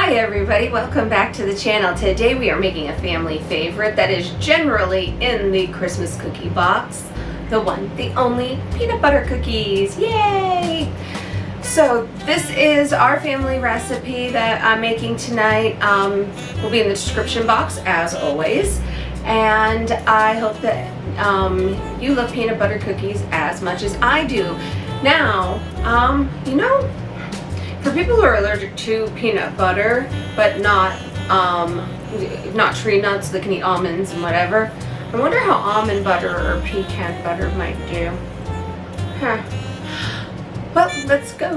Hi everybody, welcome back to the channel. Today we are making a family favorite that is generally in the Christmas cookie box. The one, the only, peanut butter cookies. Yay! So this is our family recipe that I'm making tonight. Will be in the description box as always. And I hope that you love peanut butter cookies as much as I do. Now, for people who are allergic to peanut butter, but not tree nuts, they can eat almonds and whatever, I wonder how almond butter or pecan butter might do. Well, let's go.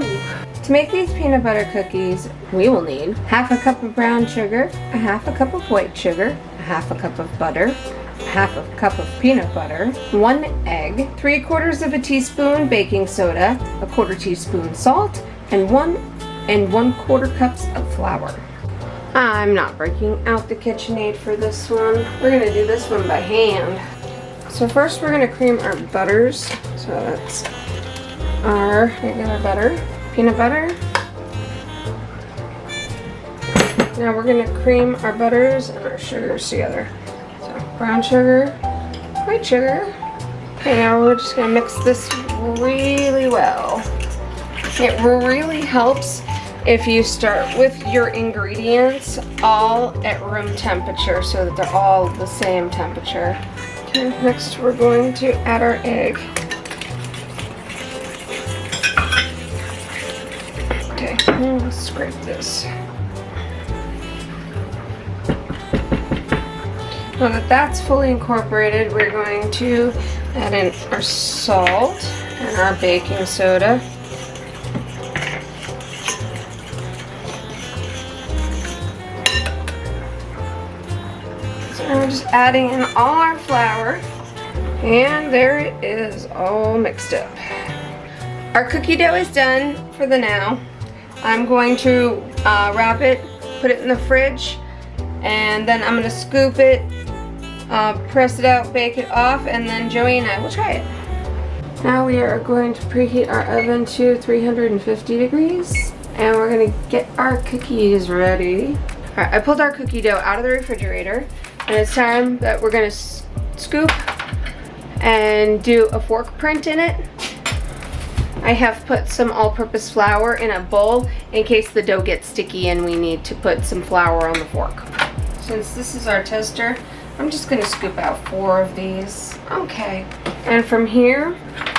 To make these peanut butter cookies, we will need half a cup of brown sugar, a half a cup of white sugar, a half a cup of butter, half a cup of peanut butter, 1 egg, 3/4 of a teaspoon baking soda, a 1/4 teaspoon salt, and 1 1/4 cups of flour. I'm not breaking out the KitchenAid for this one. We're gonna do this one by hand. So first we're gonna cream our butters. So that's our regular butter, peanut butter. Now we're gonna cream our butters and our sugars together. So brown sugar, white sugar. Okay, now we're just gonna mix this really well. It really helps if you start with your ingredients all at room temperature so that they're all the same temperature. Okay, next we're going to add our egg. Okay, let's scrape this. Now that that's fully incorporated, we're going to add in our salt and our baking soda. And we're just adding in all our flour, and there it is, all mixed up. Our cookie dough is done for the now. I'm going to wrap it, put it in the fridge, and then I'm going to scoop it, press it out, bake it off, and then Joey and I will try it. Now we are going to preheat our oven to 350 degrees, and we're going to get our cookies ready. Alright, I pulled our cookie dough out of the refrigerator. And it's time that we're gonna scoop and do a fork print in it. I have put some all-purpose flour in a bowl in case the dough gets sticky and we need to put some flour on the fork. Since this is our tester, I'm just gonna scoop out 4 of these. Okay, and from here,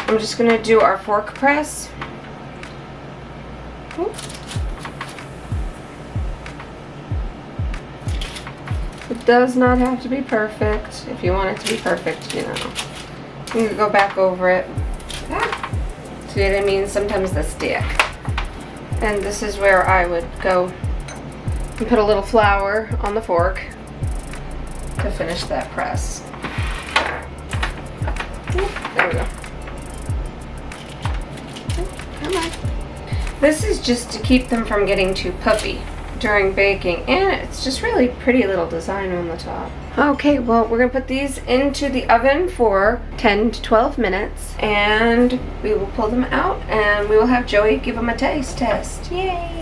I'm just gonna do our fork press. Oop. It does not have to be perfect. If you want it to be perfect, you can go back over it. See what I mean? Sometimes they stick. And this is where I would go and put a little flour on the fork to finish that press. There we go. Come on. This is just to keep them from getting too puffy during baking, and it's just really pretty little design on the top. Okay, well, we're gonna put these into the oven for 10 to 12 minutes, and we will pull them out, and we will have Joey give them a taste test. Yay!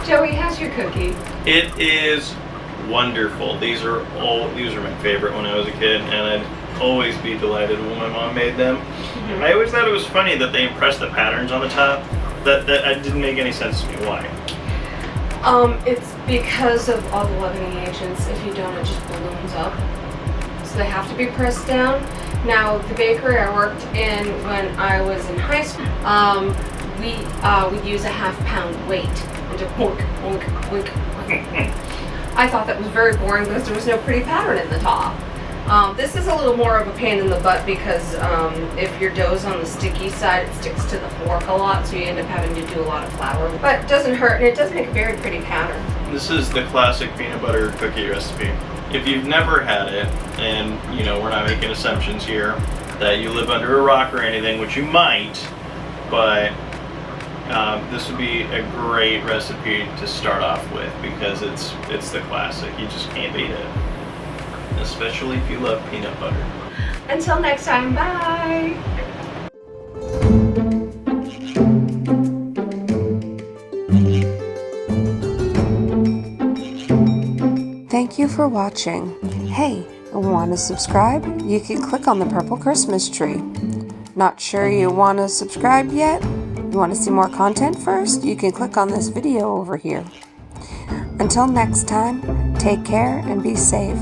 Joey, how's your cookie? It is wonderful. These are my favorite when I was a kid, and I'd always be delighted when my mom made them. Mm-hmm. I always thought it was funny that they impressed the patterns on the top. That didn't make any sense to me. Why? It's because of all the leavening agents. If you don't, it just balloons up. So they have to be pressed down. Now, the bakery I worked in when I was in high school, we'd use a half-pound weight. And just boink, boink, boink, boink. I thought that was very boring because there was no pretty pattern in the top. This is a little more of a pain in the butt because if your dough's on the sticky side, it sticks to the fork a lot, so you end up having to do a lot of flour. But it doesn't hurt, and it does make a very pretty pattern. This is the classic peanut butter cookie recipe. If you've never had it, and we're not making assumptions here that you live under a rock or anything, which you might, but this would be a great recipe to start off with because it's the classic. You just can't beat it, especially if you love peanut butter. Until next time, bye! Thank you for watching. Hey, want to subscribe? You can click on the purple Christmas tree. Not sure you want to subscribe yet? You want to see more content first? You can click on this video over here. Until next time, take care and be safe.